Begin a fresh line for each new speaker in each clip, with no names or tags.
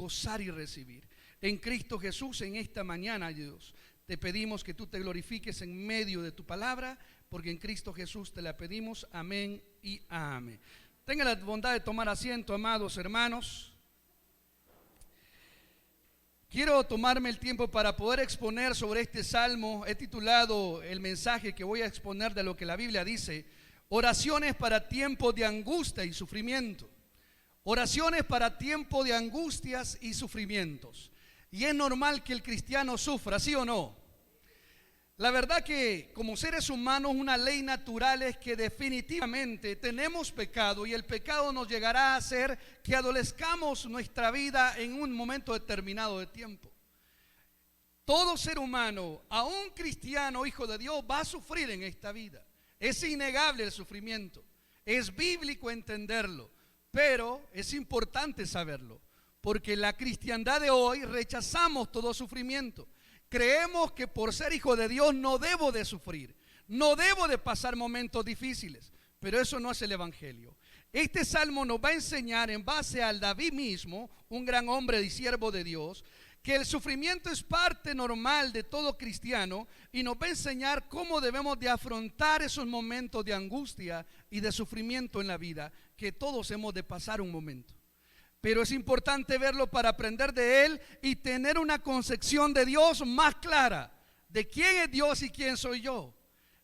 gozar y recibir. En Cristo Jesús, en esta mañana, Dios, te pedimos que tú te glorifiques en medio de tu palabra, porque en Cristo Jesús te la pedimos. Amén y amén. Tengan la bondad de tomar asiento, amados hermanos. Quiero tomarme el tiempo para poder exponer sobre este salmo. He titulado el mensaje que voy a exponer de lo que la Biblia dice: oraciones para tiempos de angustia y sufrimiento. Oraciones para tiempos de angustias y sufrimientos. Y es normal que el cristiano sufra, ¿sí o no? La verdad que como seres humanos una ley natural es que definitivamente tenemos pecado, y el pecado nos llegará a hacer que adolezcamos nuestra vida en un momento determinado de tiempo. Todo ser humano, aún cristiano, hijo de Dios, va a sufrir en esta vida. Es innegable el sufrimiento, es bíblico entenderlo, pero es importante saberlo, porque la cristiandad de hoy rechazamos todo sufrimiento. Creemos que por ser hijo de Dios no debo de sufrir, no debo de pasar momentos difíciles, pero eso no es el evangelio. Este salmo nos va a enseñar, en base al David mismo, un gran hombre y siervo de Dios, que el sufrimiento es parte normal de todo cristiano, y nos va a enseñar cómo debemos de afrontar esos momentos de angustia y de sufrimiento en la vida, que todos hemos de pasar un momento. Pero es importante verlo para aprender de él y tener una concepción de Dios más clara, de quién es Dios y quién soy yo.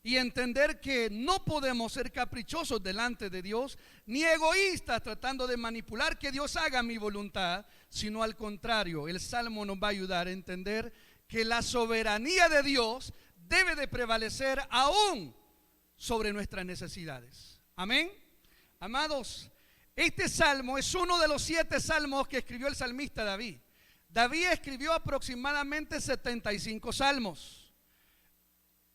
Y entender que no podemos ser caprichosos delante de Dios, ni egoístas tratando de manipular que Dios haga mi voluntad, sino al contrario. El Salmo nos va a ayudar a entender que la soberanía de Dios debe de prevalecer aún sobre nuestras necesidades. Amén. Amados, este salmo es uno de los 7 salmos que escribió el salmista David. David escribió aproximadamente 75 salmos.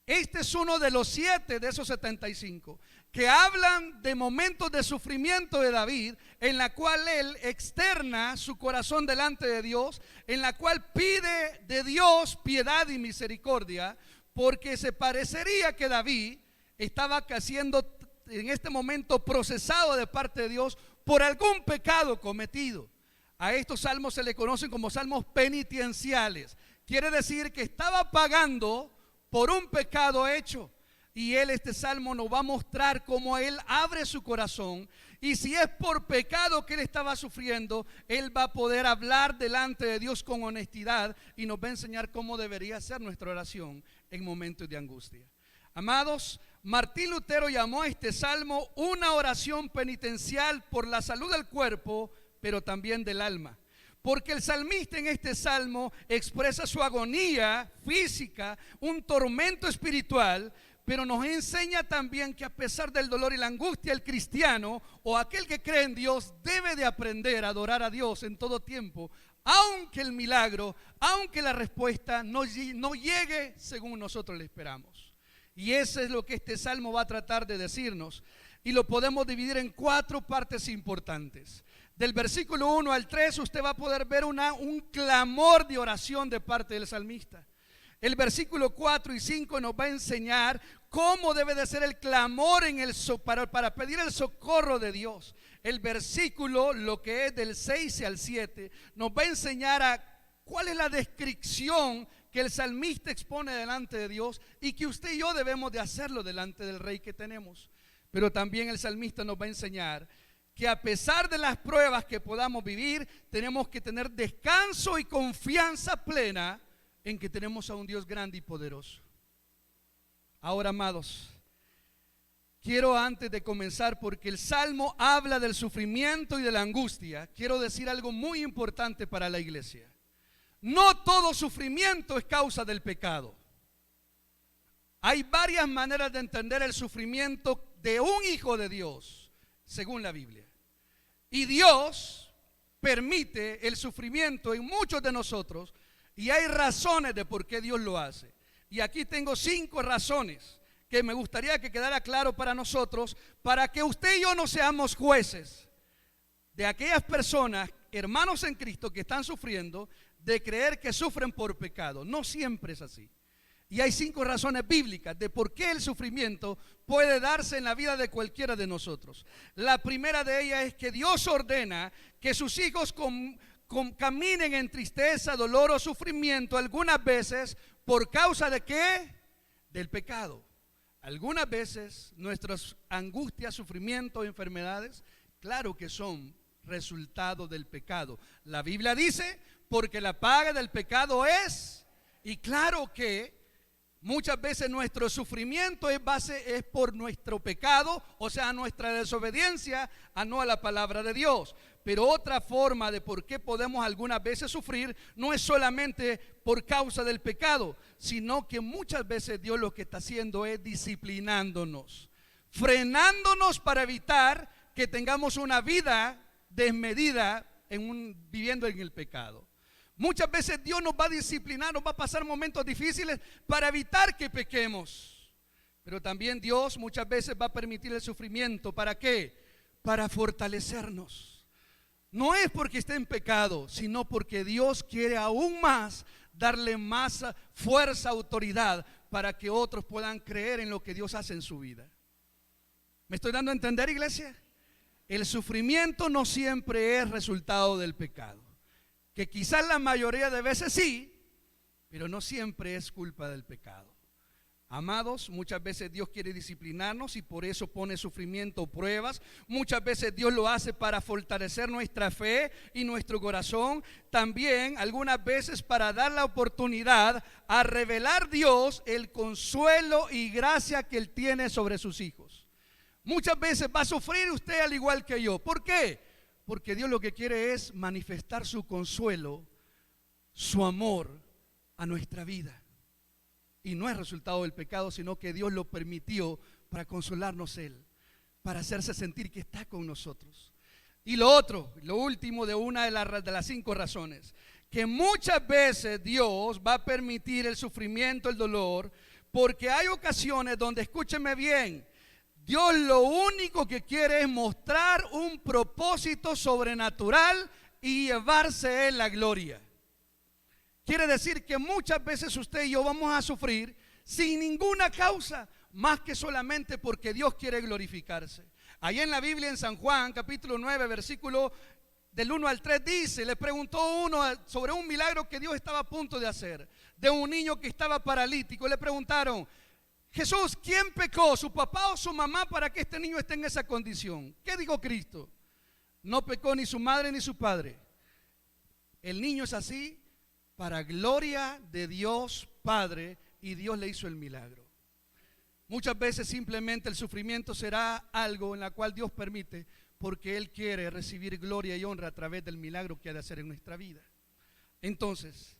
Este es uno de los 7 de esos 75 que hablan de momentos de sufrimiento de David, en la cual él externa su corazón delante de Dios, en la cual pide de Dios piedad y misericordia, porque se parecería que David estaba siendo en este momento procesado de parte de Dios por algún pecado cometido. A estos salmos se le conocen como salmos penitenciales. Quiere decir que estaba pagando por un pecado hecho. Y este salmo nos va a mostrar cómo él abre su corazón, y si es por pecado que él estaba sufriendo, él va a poder hablar delante de Dios con honestidad, y nos va a enseñar cómo debería ser nuestra oración en momentos de angustia. Amados, Martín Lutero llamó a este salmo una oración penitencial por la salud del cuerpo, pero también del alma. Porque el salmista en este salmo expresa su agonía física, un tormento espiritual, pero nos enseña también que a pesar del dolor y la angustia, el cristiano o aquel que cree en Dios debe de aprender a adorar a Dios en todo tiempo, aunque el milagro, aunque la respuesta no llegue según nosotros le esperamos. Y eso es lo que este salmo va a tratar de decirnos, y lo podemos dividir en 4 partes importantes. Del versículo 1 al 3 usted va a poder ver un clamor de oración de parte del salmista. El versículo 4 y 5 nos va a enseñar cómo debe de ser el clamor para pedir el socorro de Dios. El versículo, lo que es del 6 al 7, nos va a enseñar cuál es la descripción que el salmista expone delante de Dios, y que usted y yo debemos de hacerlo delante del Rey que tenemos. Pero también el salmista nos va a enseñar que a pesar de las pruebas que podamos vivir, tenemos que tener descanso y confianza plena en que tenemos a un Dios grande y poderoso. Ahora, amados, quiero, antes de comenzar, porque el salmo habla del sufrimiento y de la angustia, quiero decir algo muy importante para la iglesia. No todo sufrimiento es causa del pecado. Hay varias maneras de entender el sufrimiento de un hijo de Dios, según la Biblia. Y Dios permite el sufrimiento en muchos de nosotros, y hay razones de por qué Dios lo hace. Y aquí tengo 5 razones que me gustaría que quedara claro para nosotros, para que usted y yo no seamos jueces de aquellas personas, hermanos en Cristo, que están sufriendo, de creer que sufren por pecado. No siempre es así. Y hay 5 razones bíblicas de por qué el sufrimiento puede darse en la vida de cualquiera de nosotros. La primera de ellas es que Dios ordena que sus hijos caminen en tristeza, dolor o sufrimiento algunas veces por causa de ¿qué? Del pecado. Algunas veces nuestras angustias, sufrimientos, enfermedades, claro que son resultado del pecado. La Biblia dice, porque la paga del pecado es, y claro que muchas veces nuestro sufrimiento es por nuestro pecado, o sea, nuestra desobediencia a no a la palabra de Dios. Pero otra forma de por qué podemos algunas veces sufrir no es solamente por causa del pecado, sino que muchas veces Dios lo que está haciendo es disciplinándonos, frenándonos para evitar que tengamos una vida desmedida viviendo en el pecado. Muchas veces Dios nos va a disciplinar, nos va a pasar momentos difíciles para evitar que pequemos. Pero también Dios muchas veces va a permitir el sufrimiento. ¿Para qué? Para fortalecernos. No es porque esté en pecado, sino porque Dios quiere aún más darle más fuerza, autoridad, para que otros puedan creer en lo que Dios hace en su vida. ¿Me estoy dando a entender, iglesia? El sufrimiento no siempre es resultado del pecado. Que quizás la mayoría de veces sí, pero no siempre es culpa del pecado. Amados, muchas veces Dios quiere disciplinarnos y por eso pone sufrimiento o pruebas. Muchas veces Dios lo hace para fortalecer nuestra fe y nuestro corazón. También algunas veces para dar la oportunidad a revelar Dios el consuelo y gracia que Él tiene sobre sus hijos. Muchas veces va a sufrir usted al igual que yo. ¿Por qué? Porque Dios lo que quiere es manifestar su consuelo, su amor a nuestra vida. Y no es resultado del pecado, sino que Dios lo permitió para consolarnos Él, para hacerse sentir que está con nosotros. Y lo último de una de las 5 razones, que muchas veces Dios va a permitir el sufrimiento, el dolor, porque hay ocasiones donde, escúcheme bien, Dios lo único que quiere es mostrar un propósito sobrenatural y llevarse Él la gloria. Quiere decir que muchas veces usted y yo vamos a sufrir sin ninguna causa, más que solamente porque Dios quiere glorificarse. Ahí en la Biblia, en San Juan, capítulo 9, versículo del 1 al 3, dice, le preguntó uno sobre un milagro que Dios estaba a punto de hacer, de un niño que estaba paralítico. Le preguntaron, Jesús, ¿quién pecó, su papá o su mamá, para que este niño esté en esa condición? ¿Qué dijo Cristo? No pecó ni su madre ni su padre. El niño es así para gloria de Dios Padre, y Dios le hizo el milagro. Muchas veces simplemente el sufrimiento será algo en la cual Dios permite porque Él quiere recibir gloria y honra a través del milagro que ha de hacer en nuestra vida. Entonces,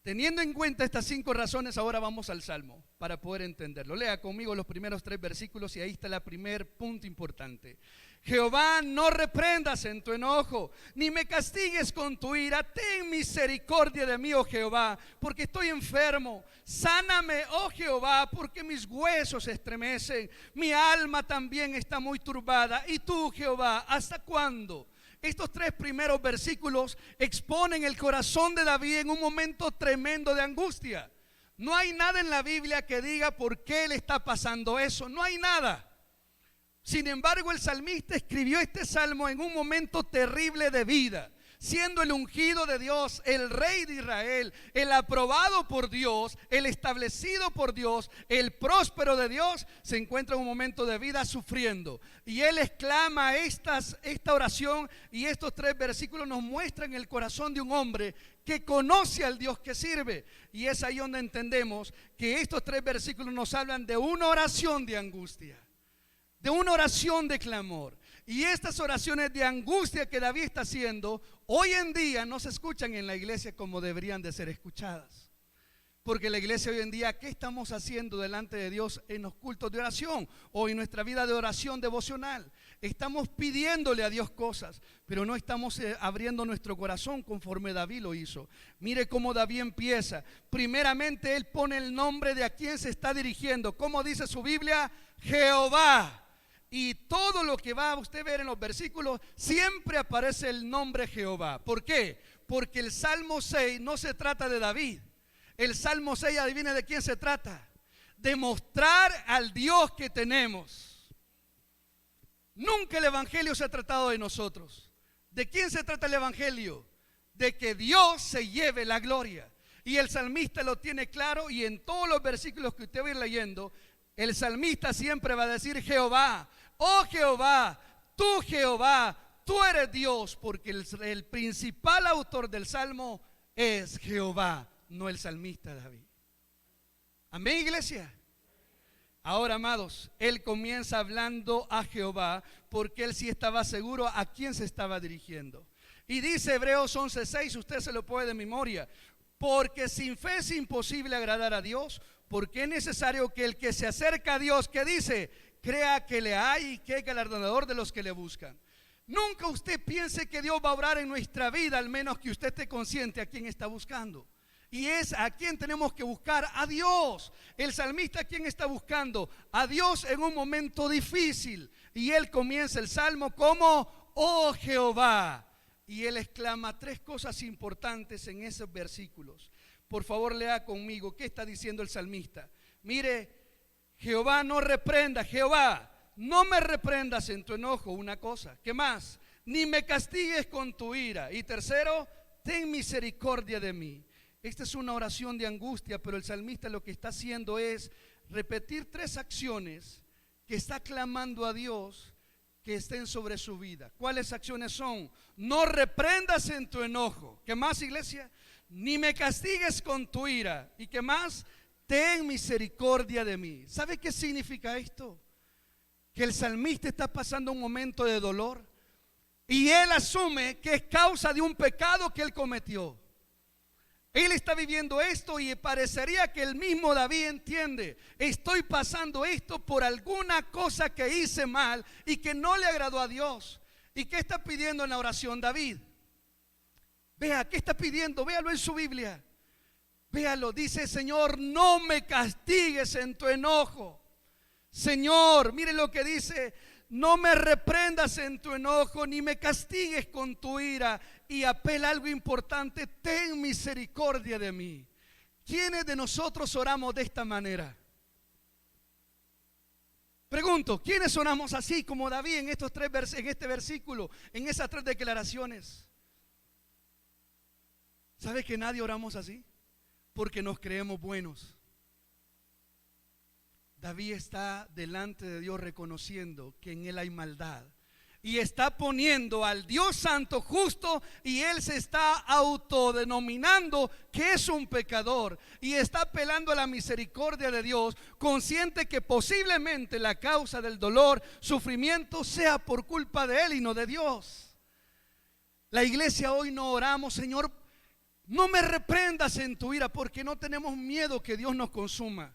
teniendo en cuenta estas 5 razones, ahora vamos al Salmo para poder entenderlo. Lea conmigo los primeros 3 versículos y ahí está el primer punto importante. Jehová, no reprendas en tu enojo, ni me castigues con tu ira. Ten misericordia de mí, oh Jehová, porque estoy enfermo. Sáname, oh Jehová, porque mis huesos se estremecen. Mi alma también está muy turbada. Y tú, Jehová, ¿hasta cuándo? Estos 3 primeros versículos exponen el corazón de David en un momento tremendo de angustia. No hay nada en la Biblia que diga por qué le está pasando eso. No hay nada. Sin embargo, el salmista escribió este salmo en un momento terrible de vida, siendo el ungido de Dios, el rey de Israel, el aprobado por Dios, el establecido por Dios, el próspero de Dios, se encuentra en un momento de vida sufriendo. Y él exclama esta oración, y estos 3 versículos nos muestran el corazón de un hombre que conoce al Dios que sirve. Y es ahí donde entendemos que estos 3 versículos nos hablan de una oración de angustia, de una oración de clamor. Y estas oraciones de angustia que David está haciendo hoy en día no se escuchan en la iglesia como deberían de ser escuchadas. Porque la iglesia hoy en día, ¿qué estamos haciendo delante de Dios en los cultos de oración o en nuestra vida de oración devocional? Estamos pidiéndole a Dios cosas, pero no estamos abriendo nuestro corazón conforme David lo hizo. Mire cómo David empieza. Primeramente él pone el nombre de a quién se está dirigiendo. ¿Cómo dice su Biblia? Jehová. Y todo lo que va a usted ver en los versículos, siempre aparece el nombre Jehová. ¿Por qué? Porque el Salmo 6 no se trata de David. El Salmo 6, adivine de quién se trata. De mostrar al Dios que tenemos. Nunca el Evangelio se ha tratado de nosotros. ¿De quién se trata el Evangelio? de que Dios se lleve la gloria. Y el salmista lo tiene claro, y en todos los versículos que usted va a ir leyendo, el salmista siempre va a decir Jehová, oh Jehová, tú eres Dios, porque el principal autor del salmo es Jehová, no el salmista David. Amén, iglesia. Ahora, amados, él comienza hablando a Jehová porque él sí estaba seguro a quién se estaba dirigiendo. Y dice Hebreos 11:6, usted se lo puede de memoria, porque sin fe es imposible agradar a Dios, porque es necesario que el que se acerca a Dios, que dice, crea que le hay y que es galardonador de los que le buscan. Nunca usted piense que Dios va a obrar en nuestra vida, al menos que usted esté consciente a quién está buscando. Y es a quien tenemos que buscar, a Dios. El salmista, ¿a quién está buscando? A Dios en un momento difícil. Y él comienza el salmo como, oh Jehová. Y él exclama tres cosas importantes en esos versículos. Por favor, lea conmigo, ¿qué está diciendo el salmista? Mire, Jehová no reprenda, Jehová, no me reprendas en tu enojo, una cosa. ¿Qué más? Ni me castigues con tu ira. Y tercero, ten misericordia de mí. Esta es una oración de angustia, pero el salmista lo que está haciendo es repetir tres acciones que está clamando a Dios que estén sobre su vida. ¿Cuáles acciones son? No reprendas en tu enojo. ¿Qué más, iglesia? Ni me castigues con tu ira. ¿Y qué más? Ten misericordia de mí. ¿Sabe qué significa esto? Que el salmista está pasando un momento de dolor y él asume que es causa de un pecado que él cometió. Él está viviendo esto y parecería que el mismo David entiende, estoy pasando esto por alguna cosa que hice mal y que no le agradó a Dios. ¿Y qué está pidiendo en la oración David? Vea, ¿qué está pidiendo? Véalo en su Biblia. Véalo, dice, Señor, no me castigues en tu enojo. Señor, mire lo que dice, no me reprendas en tu enojo, ni me castigues con tu ira. Y apela algo importante, ten misericordia de mí. ¿Quiénes de nosotros oramos de esta manera? Pregunto, ¿quiénes oramos así como David en estos en este versículo, en esas tres declaraciones? ¿Sabe que nadie oramos así? Porque nos creemos buenos. David está delante de Dios reconociendo que en él hay maldad y está poniendo al Dios santo justo, y él se está autodenominando que es un pecador y está apelando a la misericordia de Dios, consciente que posiblemente la causa del dolor, sufrimiento sea por culpa de él y no de Dios. La iglesia hoy no oramos, Señor, no me reprendas en tu ira, porque no tenemos miedo que Dios nos consuma.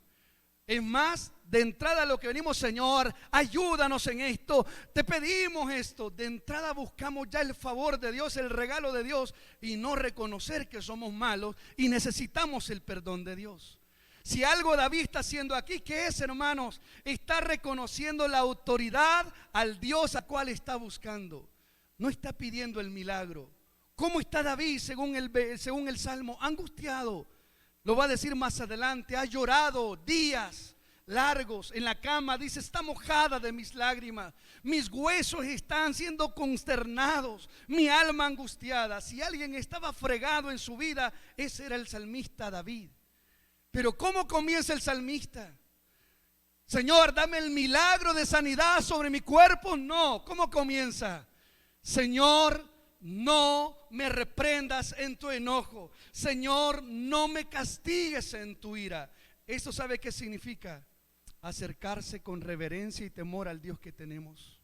Es más, de entrada lo que venimos, Señor, ayúdanos en esto, te pedimos esto. De entrada buscamos ya el favor de Dios, el regalo de Dios, y no reconocer que somos malos y necesitamos el perdón de Dios. Si algo David está haciendo aquí, ¿qué es, hermanos? Está reconociendo la autoridad al Dios a cual está buscando. No está pidiendo el milagro. ¿Cómo está David según el Salmo? Angustiado. Lo va a decir más adelante. Ha llorado días largos en la cama. Dice, está mojada de mis lágrimas. Mis huesos están siendo consternados. Mi alma angustiada. Si alguien estaba fregado en su vida, ese era el salmista David. Pero ¿cómo comienza el salmista? Señor, dame el milagro de sanidad sobre mi cuerpo. No, ¿cómo comienza? Señor, no me reprendas en tu enojo. Señor, no me castigues en tu ira. ¿Esto sabe qué significa? Acercarse con reverencia y temor al Dios que tenemos.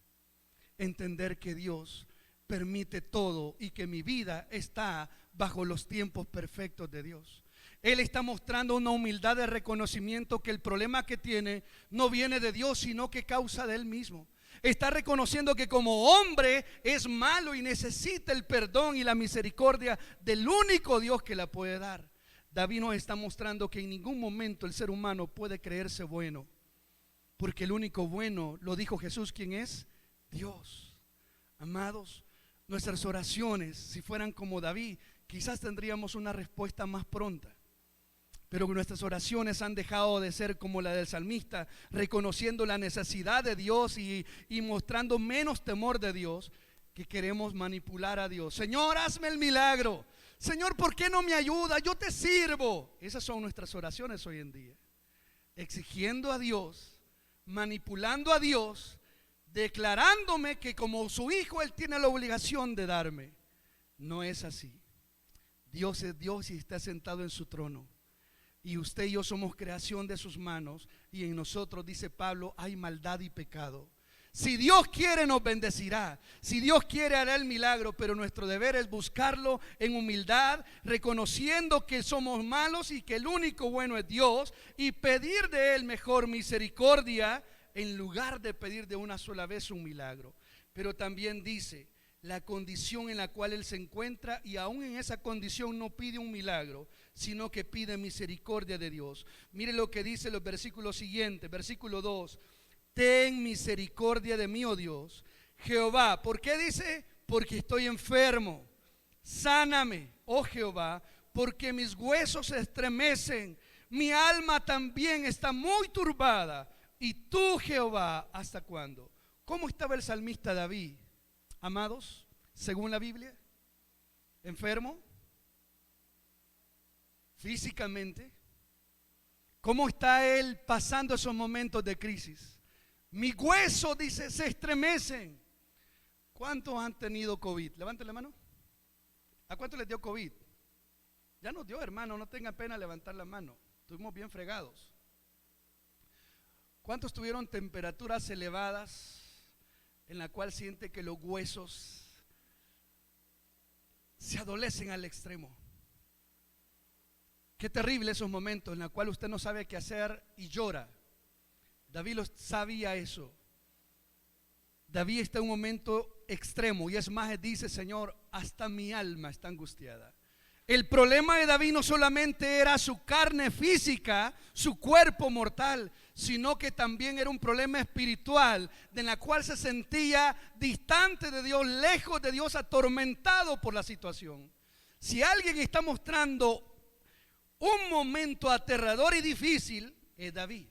Entender que Dios permite todo y que mi vida está bajo los tiempos perfectos de Dios. Él está mostrando una humildad de reconocimiento que el problema que tiene no viene de Dios, sino que causa de él mismo. Está reconociendo que como hombre es malo y necesita el perdón y la misericordia del único Dios que la puede dar. David nos está mostrando que en ningún momento el ser humano puede creerse bueno, porque el único bueno, lo dijo Jesús, ¿quién es? Dios. Amados, nuestras oraciones, si fueran como David, quizás tendríamos una respuesta más pronta. Pero nuestras oraciones han dejado de ser como la del salmista, reconociendo la necesidad de Dios y mostrando menos temor de Dios, que queremos manipular a Dios. Señor, hazme el milagro. Señor, ¿por qué no me ayuda? Yo te sirvo. Esas son nuestras oraciones hoy en día. Exigiendo a Dios, manipulando a Dios, declarándome que como su hijo Él tiene la obligación de darme. No es así. Dios es Dios y está sentado en su trono. Y usted y yo somos creación de sus manos. Y en nosotros, dice Pablo, hay maldad y pecado. Si Dios quiere nos bendecirá, si Dios quiere hará el milagro, pero nuestro deber es buscarlo en humildad, reconociendo que somos malos y que el único bueno es Dios, y pedir de Él mejor misericordia en lugar de pedir de una sola vez un milagro. Pero también dice la condición en la cual Él se encuentra, y aún en esa condición no pide un milagro, sino que pide misericordia de Dios. Mire lo que dice los versículos siguientes, versículo 2. Ten misericordia de mí, oh Dios, Jehová. ¿Por qué dice? Porque estoy enfermo. Sáname, oh Jehová, porque mis huesos se estremecen. Mi alma también está muy turbada. Y tú, Jehová, ¿hasta cuándo? ¿Cómo estaba el salmista David, amados, según la Biblia? ¿Enfermo? ¿Físicamente? ¿Cómo está él pasando esos momentos de crisis? Mis huesos, dice, se estremecen. ¿Cuántos han tenido COVID? Levanten la mano. ¿A cuántos les dio COVID? Ya nos dio, hermano, no tengan pena levantar la mano. Estuvimos bien fregados. ¿Cuántos tuvieron temperaturas elevadas en la cual siente que los huesos se adolecen al extremo? Qué terrible esos momentos en los cuales usted no sabe qué hacer y llora. David sabía eso. David está en un momento extremo, y es más, dice: Señor, hasta mi alma está angustiada. El problema de David no solamente era su carne física, su cuerpo mortal, sino que también era un problema espiritual, de la cual se sentía distante de Dios, lejos de Dios, atormentado por la situación. Si alguien está mostrando un momento aterrador y difícil, es David.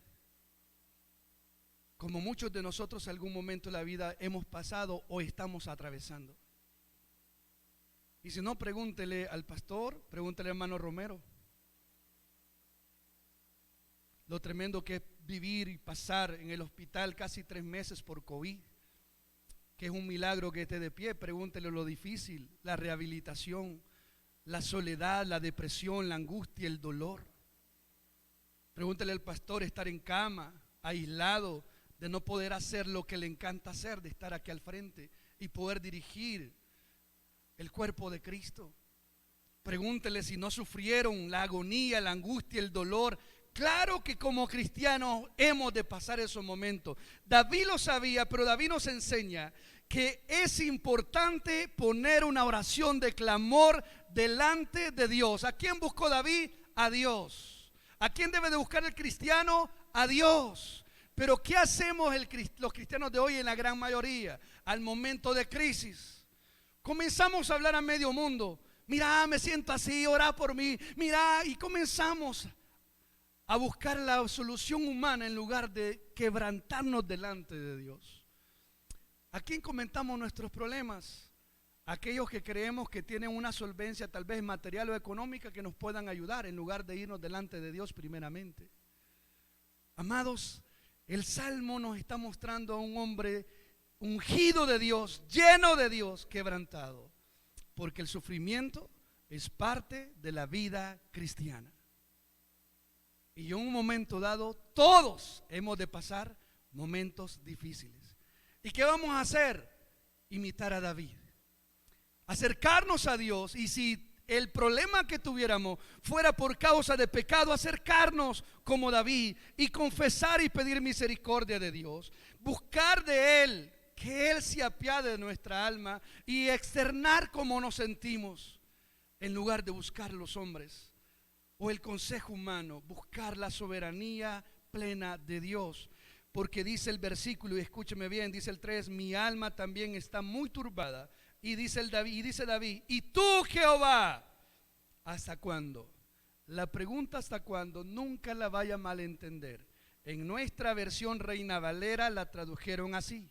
Como muchos de nosotros en algún momento de la vida hemos pasado o estamos atravesando. Y si no, pregúntele al pastor, pregúntele al hermano Romero. Lo tremendo que es vivir y pasar en el hospital casi 3 meses por COVID, que es un milagro que esté de pie. Pregúntele lo difícil, la rehabilitación, la soledad, la depresión, la angustia, el dolor. Pregúntele al pastor estar en cama, aislado, de no poder hacer lo que le encanta hacer, de estar aquí al frente y poder dirigir el cuerpo de Cristo. Pregúntele si no sufrieron la agonía, la angustia, el dolor. Claro que como cristianos hemos de pasar esos momentos. David lo sabía, pero David nos enseña que es importante poner una oración de clamor delante de Dios. ¿A quién buscó David? A Dios. ¿A quién debe de buscar el cristiano? A Dios. Pero ¿qué hacemos los cristianos de hoy en la gran mayoría? Al momento de crisis, comenzamos a hablar a medio mundo. Mira, me siento así, ora por mí. Mira, y comenzamos a buscar la solución humana en lugar de quebrantarnos delante de Dios. ¿A quién comentamos nuestros problemas? Aquellos que creemos que tienen una solvencia tal vez material o económica que nos puedan ayudar, en lugar de irnos delante de Dios primeramente. Amados, el Salmo nos está mostrando a un hombre ungido de Dios, lleno de Dios, quebrantado, porque el sufrimiento es parte de la vida cristiana. Y en un momento dado, todos hemos de pasar momentos difíciles. ¿Y qué vamos a hacer? Imitar a David, acercarnos a Dios, y si el problema que tuviéramos fuera por causa de pecado, acercarnos como David y confesar y pedir misericordia de Dios, buscar de Él, que Él se apiade de nuestra alma y externar cómo nos sentimos, en lugar de buscar los hombres o el consejo humano, buscar la soberanía plena de Dios. Porque dice el versículo, y escúcheme bien, dice el 3: mi alma también está muy turbada. Y dice David, y tú, Jehová, ¿hasta cuándo? La pregunta ¿hasta cuándo? Nunca la vaya a malentender. En nuestra versión Reina Valera la tradujeron así,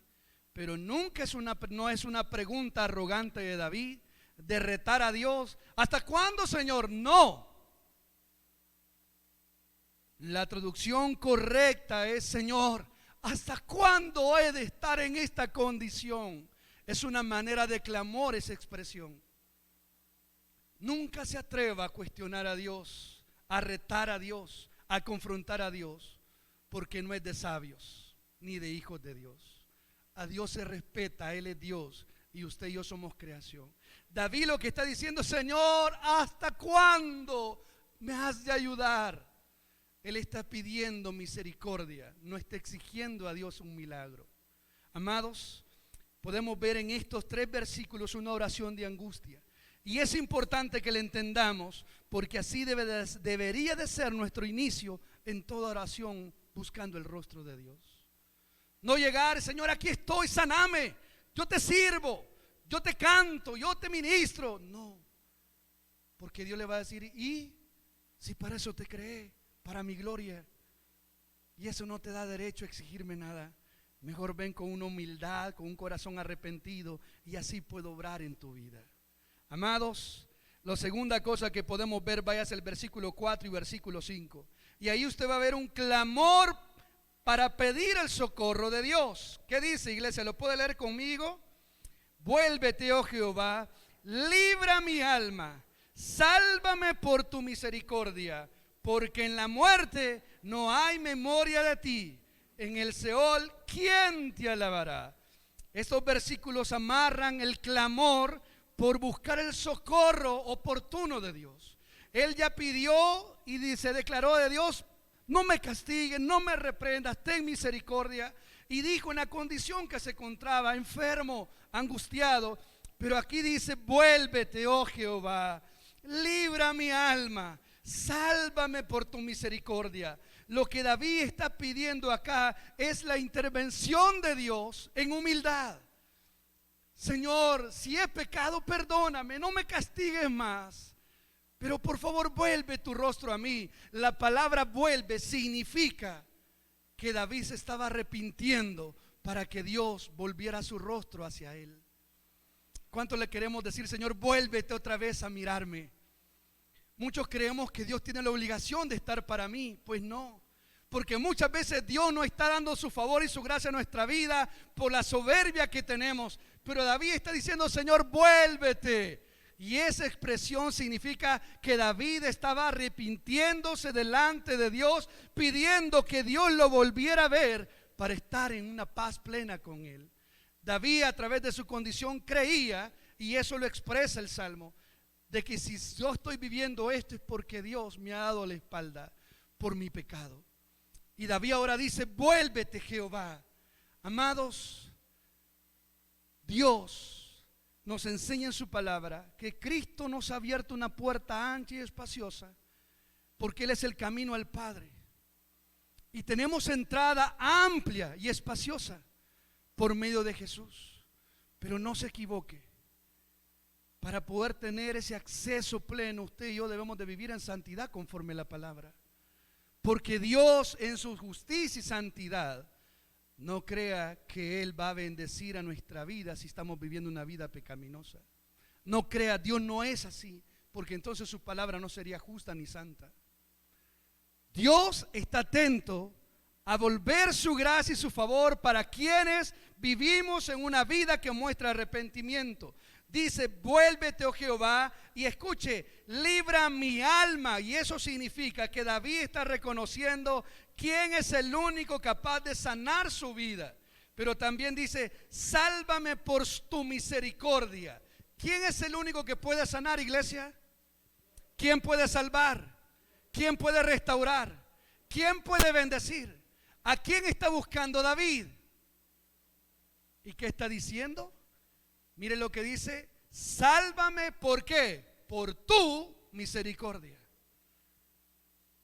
pero nunca no es una pregunta arrogante de David, de retar a Dios. ¿Hasta cuándo, Señor? No. La traducción correcta es: Señor, ¿hasta cuándo he de estar en esta condición? Es una manera de clamor esa expresión. Nunca se atreva a cuestionar a Dios, a retar a Dios, a confrontar a Dios, porque no es de sabios ni de hijos de Dios. A Dios se respeta, Él es Dios y usted y yo somos creación. David lo que está diciendo: Señor, ¿hasta cuándo me has de ayudar? Él está pidiendo misericordia, no está exigiendo a Dios un milagro. Amados, podemos ver en estos 3 versículos una oración de angustia. Y es importante que la entendamos, porque así debería de ser nuestro inicio en toda oración, buscando el rostro de Dios. No llegar: Señor, aquí estoy, saname, yo te sirvo, yo te canto, yo te ministro. No, porque Dios le va a decir: ¿y si para eso te creé? Para mi gloria. Y eso no te da derecho a exigirme nada. Mejor ven con una humildad, con un corazón arrepentido, y así puedo obrar en tu vida. Amados, la segunda cosa que podemos ver, váyase al versículo 4 y versículo 5. Y ahí usted va a ver un clamor para pedir el socorro de Dios. ¿Qué dice, iglesia? ¿Lo puede leer conmigo? Vuélvete, oh Jehová, libra mi alma, sálvame por tu misericordia, porque en la muerte no hay memoria de ti. En el Seol, ¿quién te alabará? Estos versículos amarran el clamor por buscar el socorro oportuno de Dios. Él ya pidió y se declaró de Dios: no me castigues, no me reprendas, ten misericordia. Y dijo en la condición que se encontraba, enfermo, angustiado. Pero aquí dice: vuélvete, oh Jehová, libra mi alma, sálvame por tu misericordia. Lo que David está pidiendo acá es la intervención de Dios en humildad. Señor, si he pecado, perdóname, no me castigues más, pero por favor vuelve tu rostro a mí. La palabra vuelve significa que David se estaba arrepintiendo para que Dios volviera su rostro hacia él. ¿Cuánto le queremos decir: Señor, vuélvete otra vez a mirarme? Muchos creemos que Dios tiene la obligación de estar para mí. Pues no, porque muchas veces Dios no está dando su favor y su gracia a nuestra vida por la soberbia que tenemos. Pero David está diciendo: Señor, vuélvete. Y esa expresión significa que David estaba arrepintiéndose delante de Dios, pidiendo que Dios lo volviera a ver para estar en una paz plena con él. David, a través de su condición, creía, y eso lo expresa el Salmo, de que si yo estoy viviendo esto es porque Dios me ha dado la espalda por mi pecado. Y David ahora dice: vuélvete, Jehová. Amados, Dios nos enseña en su palabra que Cristo nos ha abierto una puerta ancha y espaciosa, porque Él es el camino al Padre. Y tenemos entrada amplia y espaciosa por medio de Jesús. Pero no se equivoque: para poder tener ese acceso pleno, usted y yo debemos de vivir en santidad conforme a la palabra. Porque Dios, en su justicia y santidad, no crea que Él va a bendecir a nuestra vida si estamos viviendo una vida pecaminosa. No crea, Dios no es así, porque entonces su palabra no sería justa ni santa. Dios está atento a volver su gracia y su favor para quienes vivimos en una vida que muestra arrepentimiento. Dice: vuélvete, oh Jehová, y escuche, libra mi alma. Y eso significa que David está reconociendo quién es el único capaz de sanar su vida. Pero también dice: sálvame por tu misericordia. ¿Quién es el único que puede sanar, iglesia? ¿Quién puede salvar? ¿Quién puede restaurar? ¿Quién puede bendecir? ¿A quién está buscando David? ¿Y qué está diciendo? Mire lo que dice: sálvame, ¿por qué? Por tu misericordia.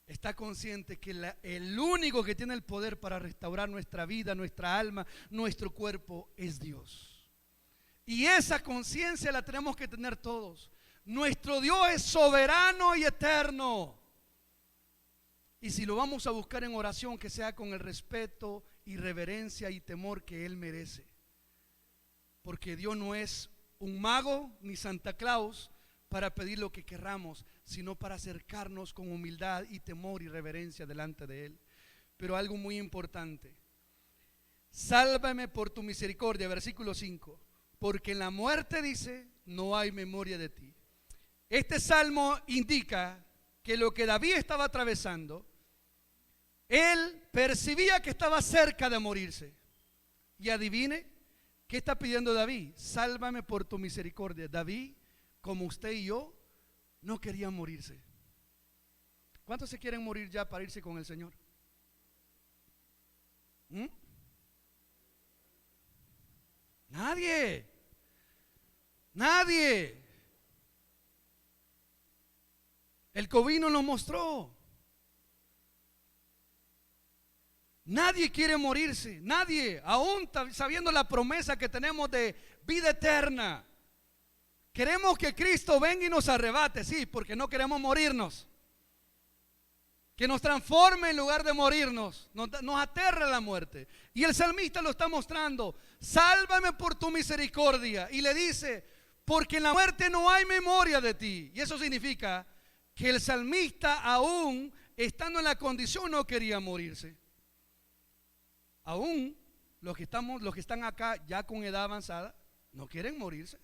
Está consciente que el único que tiene el poder para restaurar nuestra vida, nuestra alma, nuestro cuerpo es Dios. Y esa conciencia la tenemos que tener todos. Nuestro Dios es soberano y eterno. Y si lo vamos a buscar en oración, que sea con el respeto y reverencia y temor que Él merece. Porque Dios no es un mago ni Santa Claus para pedir lo que querramos, sino para acercarnos con humildad y temor y reverencia delante de Él. Pero algo muy importante: sálvame por tu misericordia, versículo 5, porque en la muerte, dice, no hay memoria de ti. Este salmo indica que lo que David estaba atravesando, él percibía que estaba cerca de morirse. Y adivine, ¿qué está pidiendo David? Sálvame por tu misericordia. David, como usted y yo, no quería morirse. ¿Cuántos se quieren morir ya para irse con el Señor? Nadie. Nadie. El COVID nos lo mostró. Nadie quiere morirse, nadie, aún sabiendo la promesa que tenemos de vida eterna. Queremos que Cristo venga y nos arrebate, sí, porque no queremos morirnos. Que nos transforme en lugar de morirnos. Nos aterra la muerte. Y el salmista lo está mostrando: sálvame por tu misericordia. Y le dice: porque en la muerte no hay memoria de ti. Y eso significa que el salmista, aún estando en la condición, no quería morirse. Aún los que están acá ya con edad avanzada no quieren morirse.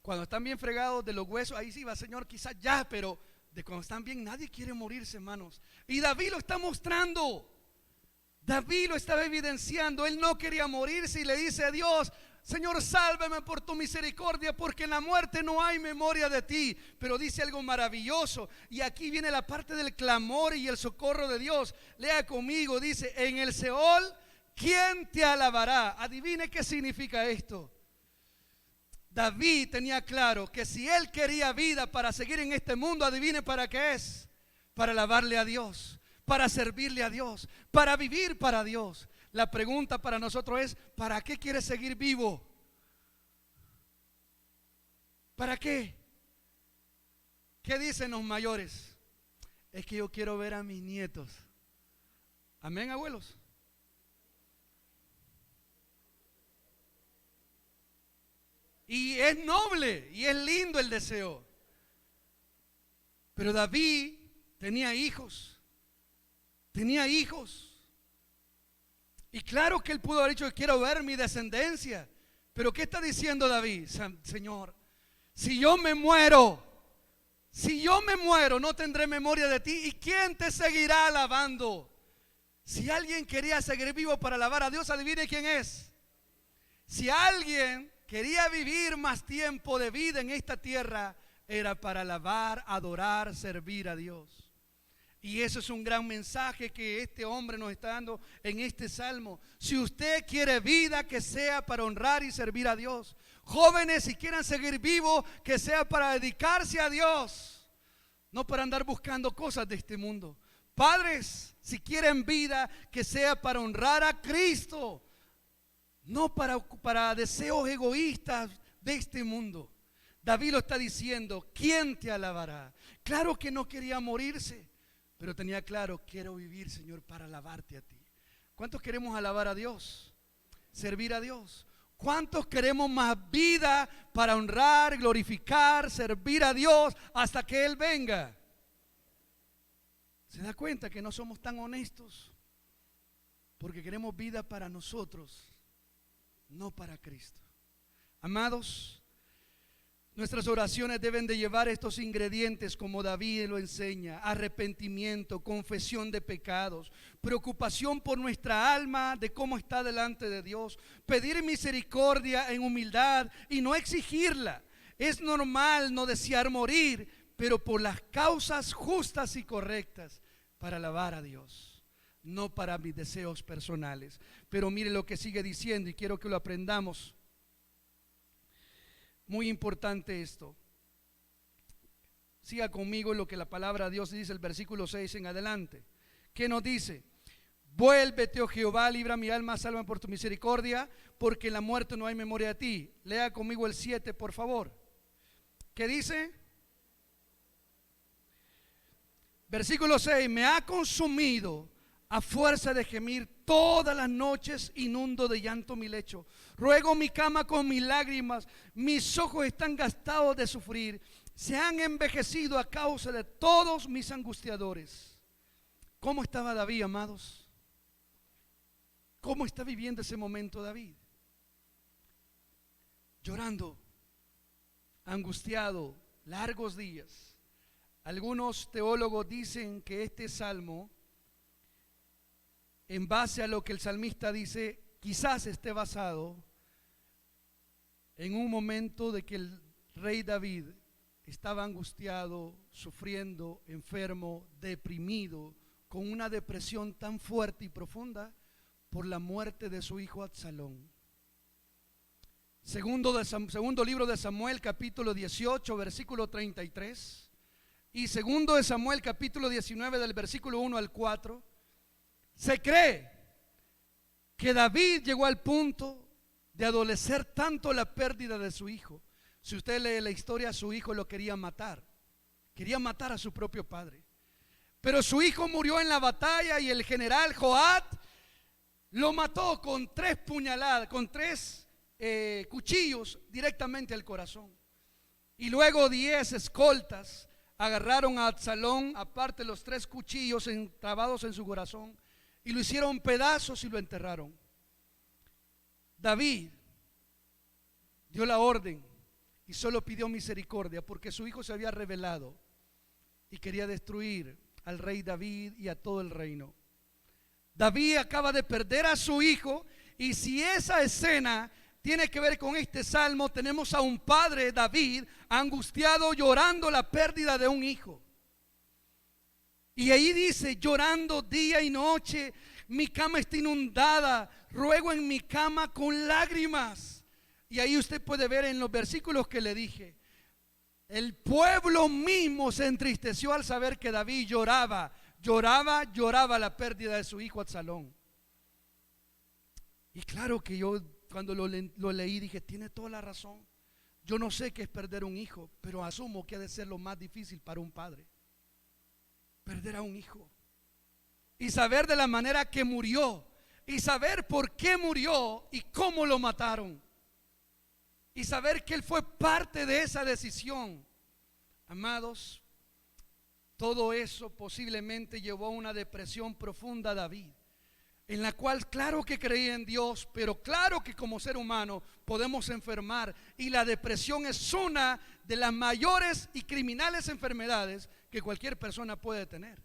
Cuando están bien fregados de los huesos, ahí sí va, Señor, quizás ya, pero de cuando están bien, nadie quiere morirse, hermanos. Y David lo está mostrando. David lo estaba evidenciando. Él no quería morirse y le dice a Dios: Señor, sálvame por tu misericordia, porque en la muerte no hay memoria de ti. Pero dice algo maravilloso, y aquí viene la parte del clamor y el socorro de Dios. Lea conmigo, dice: en el Seol, ¿quién te alabará? Adivine qué significa esto. David tenía claro que si él quería vida para seguir en este mundo, adivine para qué es: para alabarle a Dios, para servirle a Dios, para vivir para Dios. La pregunta para nosotros es: ¿para qué quieres seguir vivo? ¿Para qué? ¿Qué dicen los mayores? Es que yo quiero ver a mis nietos. Amén, abuelos. Y es noble y es lindo el deseo. Pero David tenía hijos. Tenía hijos. Y claro que él pudo haber dicho: quiero ver mi descendencia. Pero ¿qué está diciendo David? Señor, si yo me muero, no tendré memoria de ti. ¿Y quién te seguirá alabando? Si alguien quería seguir vivo para alabar a Dios, adivine quién es. Si alguien quería vivir más tiempo de vida en esta tierra, era para alabar, adorar, servir a Dios. Y eso es un gran mensaje que este hombre nos está dando en este salmo. Si usted quiere vida, que sea para honrar y servir a Dios. Jóvenes, si quieren seguir vivos, que sea para dedicarse a Dios, no para andar buscando cosas de este mundo. Padres, si quieren vida, que sea para honrar a Cristo, no para deseos egoístas de este mundo. David lo está diciendo: ¿quién te alabará? Claro que no quería morirse, pero tenía claro: quiero vivir, Señor, para alabarte a ti. ¿Cuántos queremos alabar a Dios? Servir a Dios. ¿Cuántos queremos más vida para honrar, glorificar, servir a Dios hasta que Él venga? ¿Se da cuenta que no somos tan honestos? Porque queremos vida para nosotros, no para Cristo. Amados, nuestras oraciones deben de llevar estos ingredientes como David lo enseña: arrepentimiento, confesión de pecados, preocupación por nuestra alma, de cómo está delante de Dios, pedir misericordia en humildad y no exigirla. Es normal no desear morir, pero por las causas justas y correctas, para alabar a Dios, no para mis deseos personales. Pero mire lo que sigue diciendo, y quiero que lo aprendamos. Muy importante esto. Siga conmigo en lo que la palabra de Dios dice, el versículo 6 en adelante. ¿Qué nos dice? Vuélvete, oh Jehová, libra mi alma, salva por tu misericordia, porque en la muerte no hay memoria de ti. Lea conmigo el 7, por favor. ¿Qué dice? Versículo 6: me ha consumido a fuerza de gemir Todas las noches inundo de llanto mi lecho. Ruego mi cama con mis lágrimas. Mis ojos están gastados de sufrir. Se han envejecido a causa de todos mis angustiadores. ¿Cómo estaba David, amados? ¿Cómo está viviendo ese momento David? Llorando, angustiado, largos días. Algunos teólogos dicen que este salmo, en base a lo que el salmista dice, quizás esté basado en un momento de que el rey David estaba angustiado, sufriendo, enfermo, deprimido, con una depresión tan fuerte y profunda por la muerte de su hijo Absalón. Segundo libro de Samuel, capítulo 18, versículo 33, y segundo de Samuel, capítulo 19, del versículo 1 al 4, se cree que David llegó al punto de adolecer tanto la pérdida de su hijo. Si usted lee la historia, su hijo lo quería matar a su propio padre. Pero su hijo murió en la batalla y el general Joab lo mató con 3 puñaladas, con 3 cuchillos directamente al corazón. Y luego 10 escoltas agarraron a Absalón, aparte los 3 cuchillos clavados en su corazón, y lo hicieron pedazos y lo enterraron. David dio la orden y solo pidió misericordia porque su hijo se había rebelado y quería destruir al rey David y a todo el reino. David acaba de perder a su hijo, y si esa escena tiene que ver con este salmo, tenemos a un padre, David, angustiado, llorando la pérdida de un hijo. Y ahí dice, llorando día y noche, mi cama está inundada, ruego en mi cama con lágrimas. Y ahí usted puede ver en los versículos que le dije, el pueblo mismo se entristeció al saber que David lloraba la pérdida de su hijo Absalón. Y claro que yo cuando lo leí dije, tiene toda la razón. Yo no sé qué es perder un hijo, pero asumo que ha de ser lo más difícil para un padre. Perder a un hijo y saber de la manera que murió, y saber por qué murió y cómo lo mataron, y saber que él fue parte de esa decisión. Amados, todo eso posiblemente llevó a una depresión profunda a David, en la cual claro que creía en Dios, pero claro que como ser humano podemos enfermar, y la depresión es una de las mayores y criminales enfermedades que cualquier persona puede tener.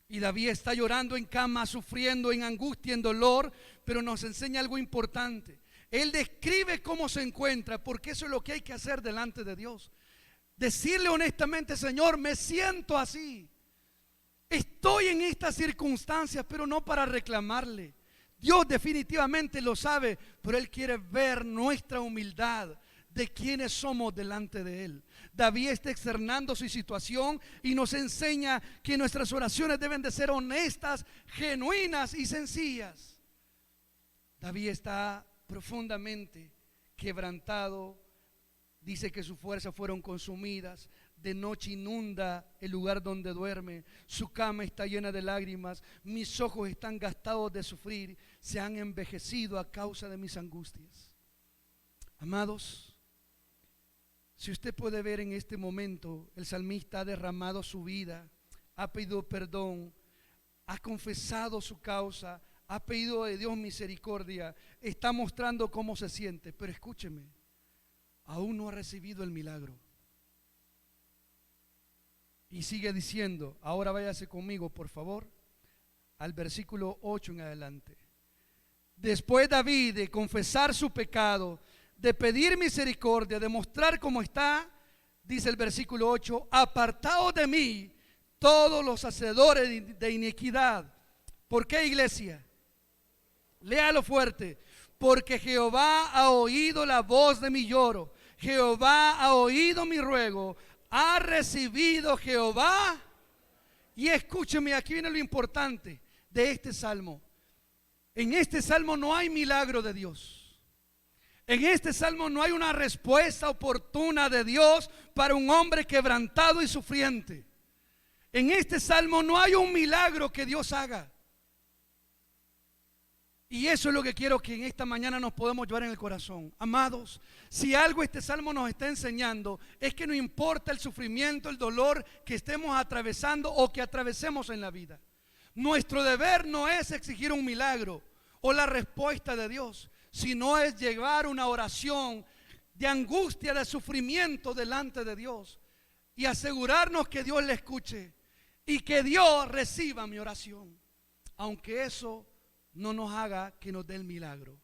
Y David está llorando en cama, sufriendo en angustia, en dolor, pero nos enseña algo importante. Él describe cómo se encuentra, porque eso es lo que hay que hacer delante de Dios. Decirle honestamente, Señor, me siento así, estoy en estas circunstancias, pero no para reclamarle. Dios definitivamente lo sabe, pero Él quiere ver nuestra humildad de quienes somos delante de Él. David está externando su situación y nos enseña que nuestras oraciones deben de ser honestas, genuinas y sencillas. David está profundamente quebrantado. Dice que sus fuerzas fueron consumidas. De noche inunda el lugar donde duerme. Su cama está llena de lágrimas. Mis ojos están gastados de sufrir. Se han envejecido a causa de mis angustias. Amados, si usted puede ver en este momento, el salmista ha derramado su vida, ha pedido perdón, ha confesado su causa, ha pedido de Dios misericordia, está mostrando cómo se siente. Pero escúcheme, aún no ha recibido el milagro. Y sigue diciendo, ahora váyase conmigo por favor al versículo 8 en adelante. Después David de confesar su pecado, de pedir misericordia, de mostrar cómo está, dice el versículo 8, apartaos de mí todos los hacedores de iniquidad. ¿Por qué, iglesia? Léalo fuerte. Porque Jehová ha oído la voz de mi lloro, Jehová ha oído mi ruego, ha recibido Jehová. Y escúcheme, aquí viene lo importante de este salmo. En este salmo no hay milagro de Dios. En este salmo no hay una respuesta oportuna de Dios para un hombre quebrantado y sufriente. En este salmo no hay un milagro que Dios haga. Y eso es lo que quiero que en esta mañana nos podamos llevar en el corazón. Amados, si algo este salmo nos está enseñando es que no importa el sufrimiento, el dolor que estemos atravesando o que atravesemos en la vida. Nuestro deber no es exigir un milagro o la respuesta de Dios, sino es llevar una oración de angustia, de sufrimiento delante de Dios y asegurarnos que Dios le escuche y que Dios reciba mi oración, aunque eso no nos haga que nos dé el milagro,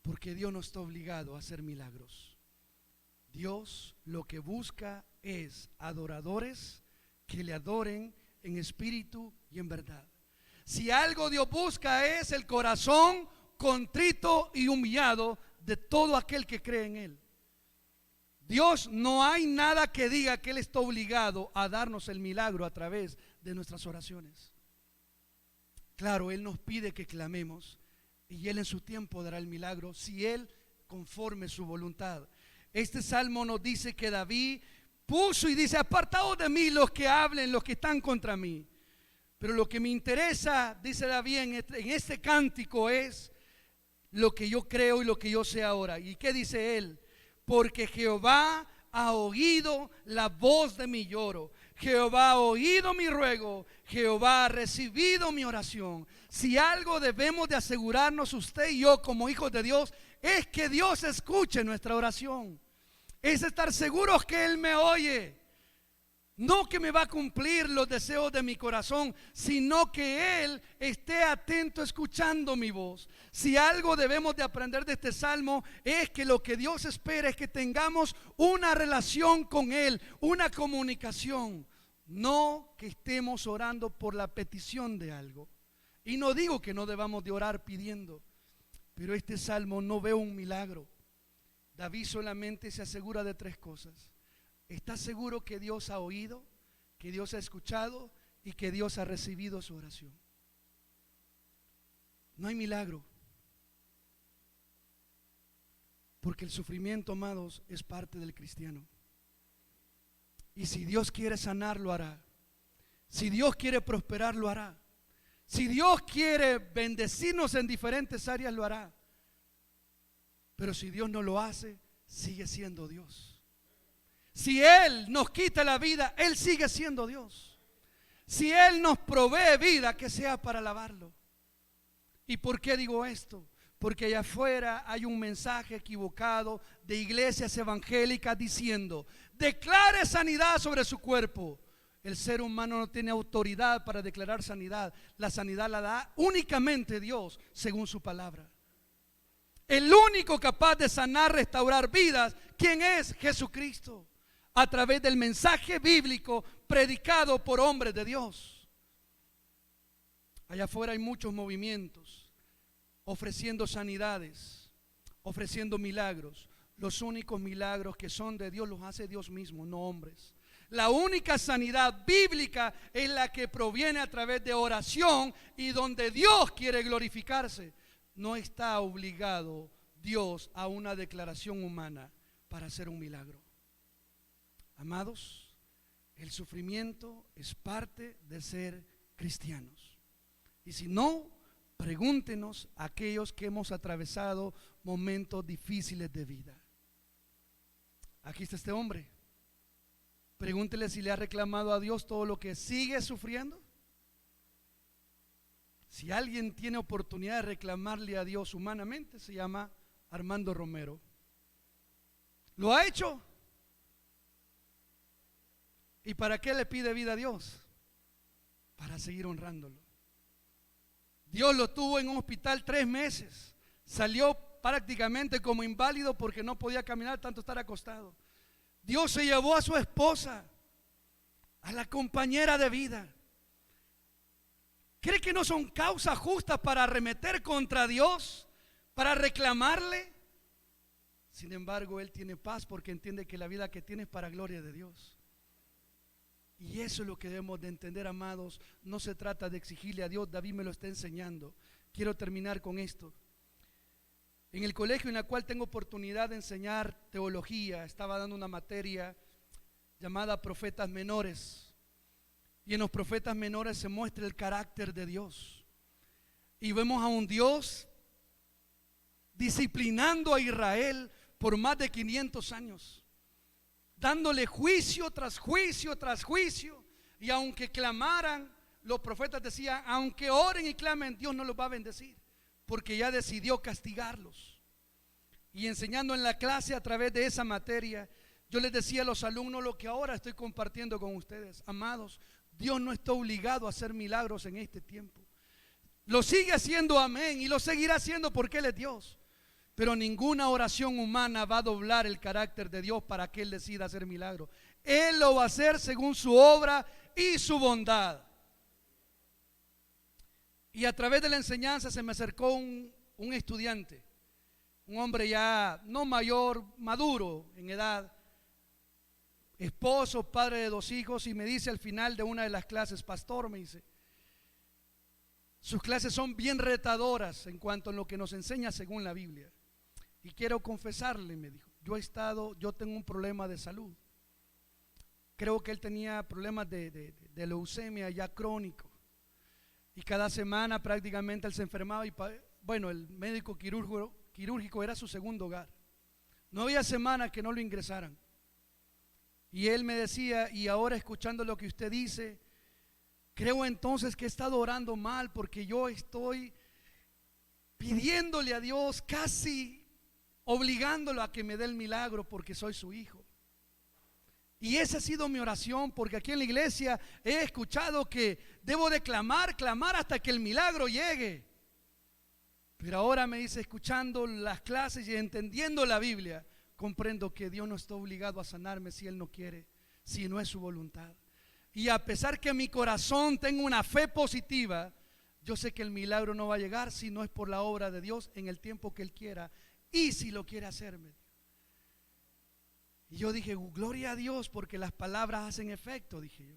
porque Dios no está obligado a hacer milagros. Dios lo que busca es adoradores que le adoren en espíritu y en verdad. Si algo Dios busca es el corazón contrito y humillado de todo aquel que cree en Él. Dios, no hay nada que diga que Él está obligado a darnos el milagro a través de nuestras oraciones. Claro, Él nos pide que clamemos y Él en su tiempo dará el milagro si Él conforme su voluntad. Este salmo nos dice que David puso y dice: apartaos de mí los que hablen, los que están contra mí. Pero lo que me interesa, dice David en este cántico, es lo que yo creo y lo que yo sé ahora. ¿Y qué dice él? Porque Jehová ha oído la voz de mi lloro, Jehová ha oído mi ruego, Jehová ha recibido mi oración. Si algo debemos de asegurarnos usted y yo como hijos de Dios, es que Dios escuche nuestra oración. Es estar seguros que Él me oye. No que me va a cumplir los deseos de mi corazón, sino que Él esté atento escuchando mi voz. Si algo debemos de aprender de este salmo es que lo que Dios espera es que tengamos una relación con Él, una comunicación. No que estemos orando por la petición de algo. Y no digo que no debamos de orar pidiendo, pero este salmo no veo un milagro. David solamente se asegura de tres cosas. Está seguro que Dios ha oído, que Dios ha escuchado y que Dios ha recibido su oración. No hay milagro, porque el sufrimiento, amados, es parte del cristiano. Y si Dios quiere sanar, lo hará. Si Dios quiere prosperar, lo hará. Si Dios quiere bendecirnos en diferentes áreas, lo hará. Pero si Dios no lo hace, sigue siendo Dios. Si Él nos quita la vida, Él sigue siendo Dios. Si Él nos provee vida, que sea para alabarlo. ¿Y por qué digo esto? Porque allá afuera hay un mensaje equivocado de iglesias evangélicas diciendo: declare sanidad sobre su cuerpo. El ser humano no tiene autoridad para declarar sanidad. La sanidad la da únicamente Dios, según su palabra. El único capaz de sanar, restaurar vidas, ¿quién es? Jesucristo, a través del mensaje bíblico predicado por hombres de Dios. Allá afuera hay muchos movimientos ofreciendo sanidades, ofreciendo milagros. Los únicos milagros que son de Dios los hace Dios mismo, no hombres. La única sanidad bíblica es la que proviene a través de oración y donde Dios quiere glorificarse. No está obligado Dios a una declaración humana para hacer un milagro. Amados, el sufrimiento es parte de ser cristianos. Y si no, pregúntenos a aquellos que hemos atravesado momentos difíciles de vida. Aquí está este hombre. Pregúntele si le ha reclamado a Dios todo lo que sigue sufriendo. Si alguien tiene oportunidad de reclamarle a Dios humanamente, se llama Armando Romero. ¿Lo ha hecho? ¿Y para qué le pide vida a Dios? Para seguir honrándolo. Dios lo tuvo en un hospital 3 meses. Salió prácticamente como inválido porque no podía caminar, tanto estar acostado. Dios se llevó a su esposa, a la compañera de vida. ¿Cree que no son causas justas para arremeter contra Dios, para reclamarle? Sin embargo, él tiene paz porque entiende que la vida que tiene es para gloria de Dios. Y eso es lo que debemos de entender, amados. No se trata de exigirle a Dios. David me lo está enseñando. Quiero terminar con esto. En el colegio en el cual tengo oportunidad de enseñar teología, estaba dando una materia llamada Profetas Menores. Y en los profetas menores se muestra el carácter de Dios. Y vemos a un Dios disciplinando a Israel por más de 500 años, dándole juicio tras juicio tras juicio. Y aunque clamaran, los profetas decían, aunque oren y clamen, Dios no los va a bendecir, porque ya decidió castigarlos. Y enseñando en la clase a través de esa materia, yo les decía a los alumnos lo que ahora estoy compartiendo con ustedes. Amados, Dios no está obligado a hacer milagros en este tiempo. Lo sigue haciendo, amén, y lo seguirá haciendo porque Él es Dios. Pero ninguna oración humana va a doblar el carácter de Dios para que Él decida hacer milagros. Él lo va a hacer según su obra y su bondad. Y a través de la enseñanza se me acercó un estudiante, un hombre ya no mayor, maduro en edad, esposo, padre de 2 hijos, y me dice al final de una de las clases, pastor, me dice, sus clases son bien retadoras en cuanto a lo que nos enseña según la Biblia. Y quiero confesarle, me dijo, yo tengo un problema de salud. Creo que él tenía problemas de leucemia ya crónico. Y cada semana prácticamente él se enfermaba y bueno, el médico quirúrgico era su segundo hogar. No había semana que no lo ingresaran. Y él me decía, y ahora escuchando lo que usted dice, creo entonces que he estado orando mal, porque yo estoy pidiéndole a Dios, casi obligándolo a que me dé el milagro porque soy su hijo. Y esa ha sido mi oración, porque aquí en la iglesia he escuchado que debo de clamar hasta que el milagro llegue. Pero ahora me dice, escuchando las clases y entendiendo la Biblia, comprendo que Dios no está obligado a sanarme si Él no quiere, si no es su voluntad. Y a pesar que mi corazón tenga una fe positiva, yo sé que el milagro no va a llegar si no es por la obra de Dios en el tiempo que Él quiera, y si lo quiere hacerme. Y yo dije, gloria a Dios, porque las palabras hacen efecto, dije yo.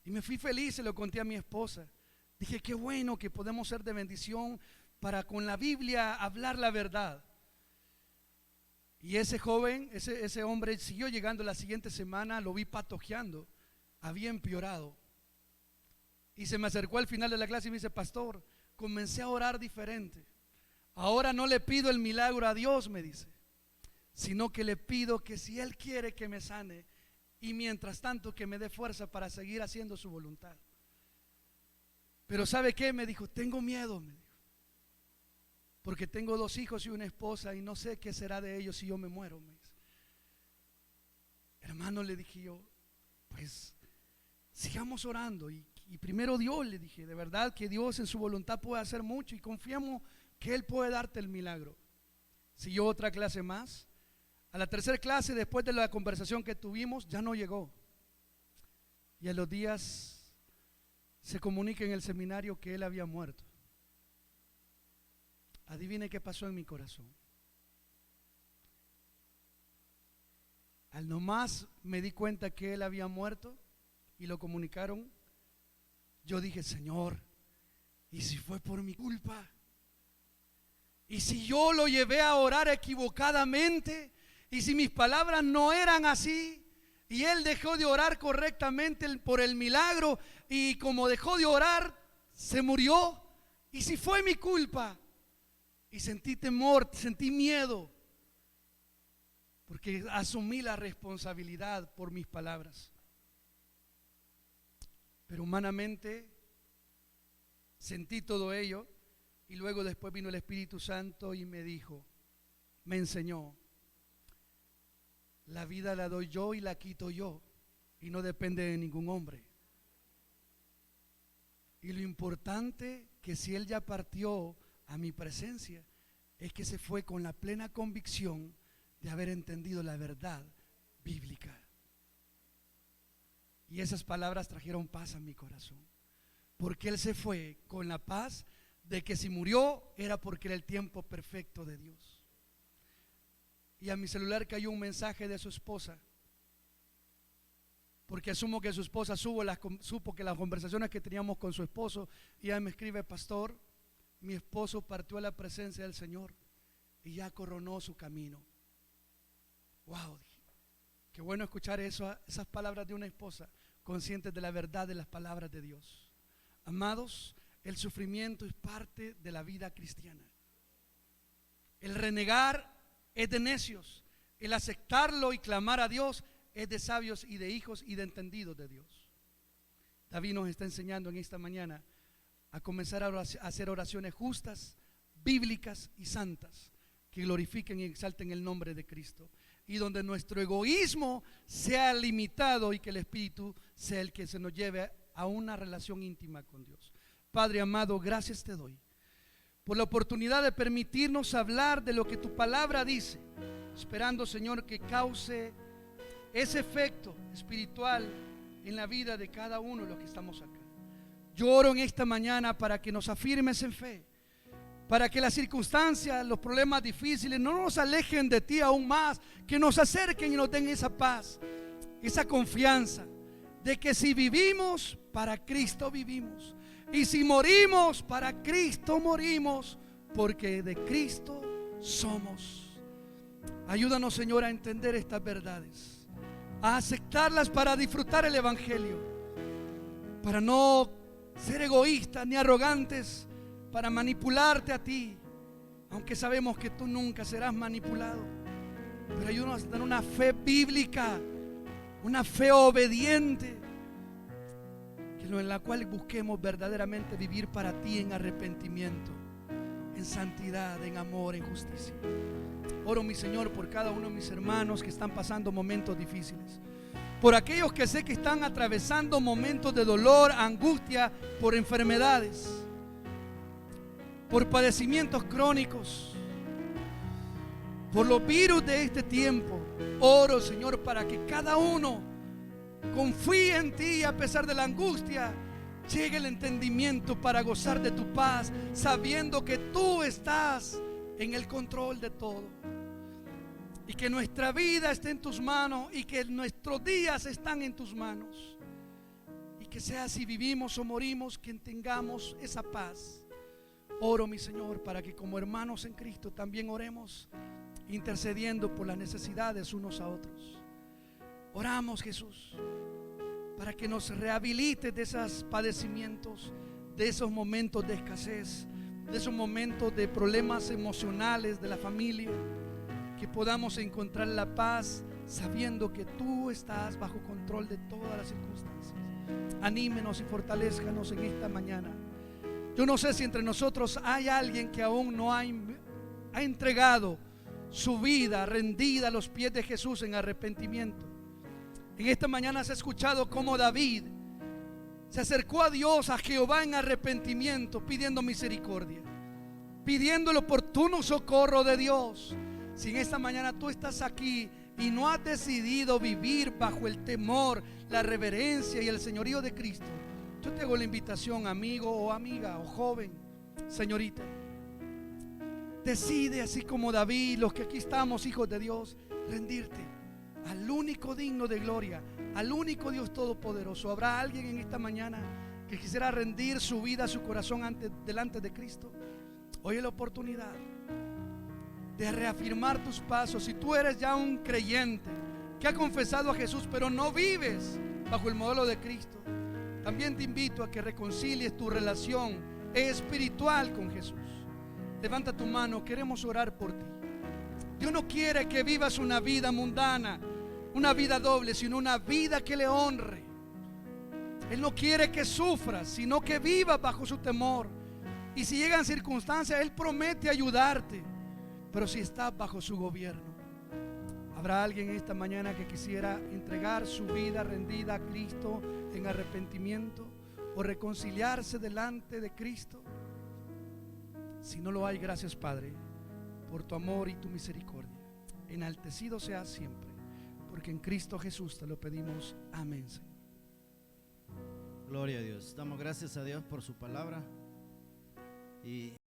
Y me fui feliz, se lo conté a mi esposa. Dije, qué bueno que podemos ser de bendición para con la Biblia hablar la verdad. Y ese joven, ese hombre siguió llegando la siguiente semana, lo vi patojeando, había empeorado. Y se me acercó al final de la clase y me dice, pastor, comencé a orar diferente. Ahora no le pido el milagro a Dios, me dice, sino que le pido que si Él quiere que me sane, y mientras tanto que me dé fuerza para seguir haciendo su voluntad. Pero ¿sabe qué? Me dijo, tengo miedo, me dijo, porque tengo 2 hijos y una esposa y no sé qué será de ellos si yo me muero, me dice. Hermano, le dije yo, pues sigamos orando y primero Dios, le dije, de verdad que Dios en su voluntad puede hacer mucho y confiamos que Él puede darte el milagro. Siguió otra clase más. A la tercera clase, después de la conversación que tuvimos, ya no llegó. Y a los días se comunica en el seminario que él había muerto. Adivine qué pasó en mi corazón. Al nomás me di cuenta que él había muerto y lo comunicaron, yo dije, Señor, ¿y si fue por mi culpa? ¿Y si yo lo llevé a orar equivocadamente? ¿Y si mis palabras no eran así? Y él dejó de orar correctamente por el milagro, y como dejó de orar, se murió. ¿Y si fue mi culpa? Y sentí temor, sentí miedo, porque asumí la responsabilidad por mis palabras. Pero humanamente sentí todo ello, y luego después vino el Espíritu Santo y me dijo, me enseñó, la vida la doy yo y la quito yo, y no depende de ningún hombre. Y lo importante que si Él ya partió a mi presencia, es que se fue con la plena convicción de haber entendido la verdad bíblica. Y esas palabras trajeron paz a mi corazón, porque Él se fue con la paz de que si murió era porque era el tiempo perfecto de Dios. Y a mi celular cayó un mensaje de su esposa, porque asumo que su esposa supo que las conversaciones que teníamos con su esposo, y ella me escribe, pastor, mi esposo partió a la presencia del Señor y ya coronó su camino. Wow, dije, qué bueno escuchar eso, esas palabras de una esposa conscientes de la verdad de las palabras de Dios. Amados, el sufrimiento es parte de la vida cristiana. El renegar es de necios. El aceptarlo y clamar a Dios es de sabios y de hijos y de entendidos de Dios. David nos está enseñando en esta mañana a comenzar a hacer oraciones justas, bíblicas y santas, que glorifiquen y exalten el nombre de Cristo, y donde nuestro egoísmo sea limitado y que el Espíritu sea el que se nos lleve a una relación íntima con Dios. Padre amado, gracias te doy por la oportunidad de permitirnos hablar de lo que tu palabra dice, esperando, Señor, que cause ese efecto espiritual en la vida de cada uno de los que estamos acá. Yo oro en esta mañana para que nos afirmes en fe, para que las circunstancias, los problemas difíciles no nos alejen de ti aún más, que nos acerquen y nos den esa paz, esa confianza de que si vivimos, para Cristo vivimos, y si morimos, para Cristo morimos, porque de Cristo somos. Ayúdanos, Señor, a entender estas verdades, a aceptarlas para disfrutar el Evangelio, para no ser egoístas ni arrogantes, para manipularte a ti, aunque sabemos que tú nunca serás manipulado. Pero ayúdanos a tener una fe bíblica, una fe obediente, en la cual busquemos verdaderamente vivir para ti en arrepentimiento, en santidad, en amor, en justicia. Oro, mi Señor, por cada uno de mis hermanos que están pasando momentos difíciles, por aquellos que sé que están atravesando momentos de dolor, angustia, por enfermedades, por padecimientos crónicos, por los virus de este tiempo. Oro, Señor, para que cada uno confíe en ti, a pesar de la angustia llegue el entendimiento para gozar de tu paz, sabiendo que tú estás en el control de todo, y que nuestra vida esté en tus manos, y que nuestros días están en tus manos, y que sea si vivimos o morimos, que tengamos esa paz. Oro, mi Señor, para que como hermanos en Cristo también oremos, intercediendo por las necesidades unos a otros. Oramos, Jesús, para que nos rehabilites de esos padecimientos, de esos momentos de escasez, de esos momentos de problemas emocionales de la familia, que podamos encontrar la paz sabiendo que tú estás bajo control de todas las circunstancias. Anímenos y fortalezcanos en esta mañana. Yo no sé si entre nosotros hay alguien que aún no ha entregado su vida rendida a los pies de Jesús en arrepentimiento. En esta mañana se ha escuchado cómo David se acercó a Dios, a Jehová, en arrepentimiento, pidiendo misericordia, pidiendo el oportuno socorro de Dios. Si en esta mañana tú estás aquí y no has decidido vivir bajo el temor, la reverencia y el señorío de Cristo, yo te hago la invitación, amigo o amiga o joven, señorita, decide, así como David, los que aquí estamos, hijos de Dios, rendirte al único digno de gloria, al único Dios todopoderoso. ¿Habrá alguien en esta mañana que quisiera rendir su vida, su corazón delante de Cristo? Hoy es la oportunidad de reafirmar tus pasos. Si tú eres ya un creyente que ha confesado a Jesús, pero no vives bajo el modelo de Cristo, también te invito a que reconcilies tu relación espiritual con Jesús. Levanta tu mano, queremos orar por ti. Dios no quiere que vivas una vida mundana, una vida doble, sino una vida que le honre. Él no quiere que sufras, sino que vivas bajo su temor. Y si llegan circunstancias, Él promete ayudarte, pero si estás bajo su gobierno. ¿Habrá alguien esta mañana que quisiera entregar su vida rendida a Cristo en arrepentimiento o reconciliarse delante de Cristo? Si no lo hay, gracias, Padre, por tu amor y tu misericordia. Enaltecido seas siempre, porque en Cristo Jesús te lo pedimos. Amén, Señor.
Gloria a Dios. Damos gracias a Dios por su palabra. Y